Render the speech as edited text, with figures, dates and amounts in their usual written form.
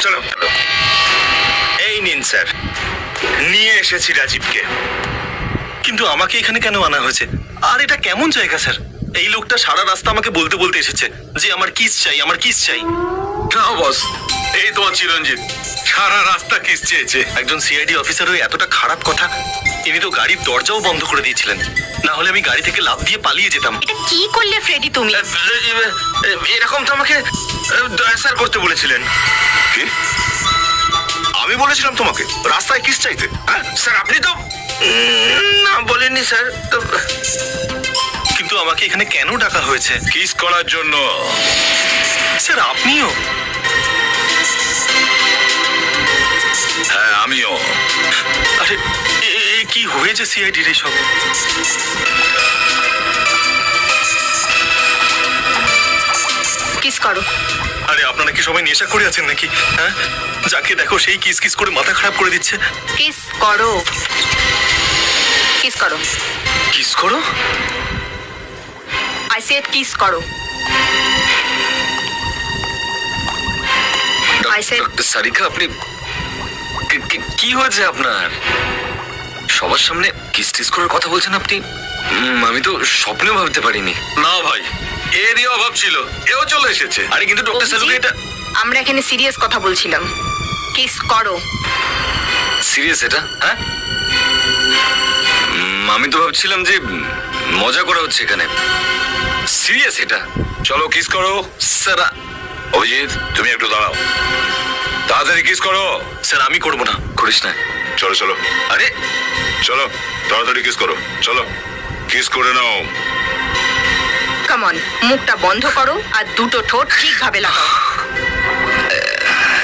চলো এই নিন স্যার, নিয়ে এসেছি রাজীবকে। কিন্তু আমাকে এখানে কেন আনা হয়েছে? আর এটা কেমন জায়গা স্যার? এই লোকটা সারা রাস্তা আমাকে বলতে বলতে এসেছে যে আমার কিস চাই, আমার কিস চাই। না বস, এই তোমার চিরঞ্জিত সারা রাস্তা কিস চেয়েছে। একজন সিআইডি অফিসার হয়ে এতটা খারাপ কথা। ইনি তো গাড়ির দরজাও বন্ধ করে দিয়েছিলেন, না হলে আমি গাড়ি থেকে লাফ দিয়ে পালিয়ে যেতাম। এটা কি করলে ফ্রেডি তুমি? এরকম তো আমাকে স্যার করতে বলেছিলেন। কি? আমি বলেছিলাম তোমাকে রাস্তায় কিস চাইতে? হ্যাঁ স্যার, আপনি তো না বলেননি স্যার। কিন্তু আমাকে এখানে কেন ডাকা হয়েছে? কিস করার জন্য। স্যার আপনিও? হ্যাঁ আমিও। আরে কি হয়েছে সিআইডির এসব? কিস করো। আরে আপনারা কি সবাই নেশা করে আছেন নাকি? হ্যাঁ, যাকে দেখো সেই কিস কিস করে মাথা খারাপ করে দিচ্ছে। কিস করো, কিস করো। কিস করো? আই সেড কিস করো। I said- ডক্টর সারিকা, আপনি কি হয়েছে আপনার? সবার সামনে কিস টিস করার কথা বলছেন আপনি? আমি তো স্বপ্নেও ভাবতে পারিনি। না ভাই, এরই অভাব ছিল, এও চলে এসেছে। আরে কিন্তু ডক্টর সালুকে এটা আমরা এখানে সিরিয়াস কথা বলছিলাম। কিস করো। সিরিয়াস এটা? হ্যাঁ, আমি তো ভাবছিলাম যে মজা করা হচ্ছে এখানে। সিরিয়াস এটা? চলো কিস করো। স্যার, অভিজিৎ তুমি একটু দাঁড়াও, তাড়াতাড়ি কিস করো। স্যার আমি করবো না। করিস না। চলো চলো, আরে চলো তাড়াতাড়ি কিস করো, চলো কিস করে নাও। কাম অন, মুখটা বন্ধ করো আর দুটো ঠোঁট ঠিকভাবে লাগাও।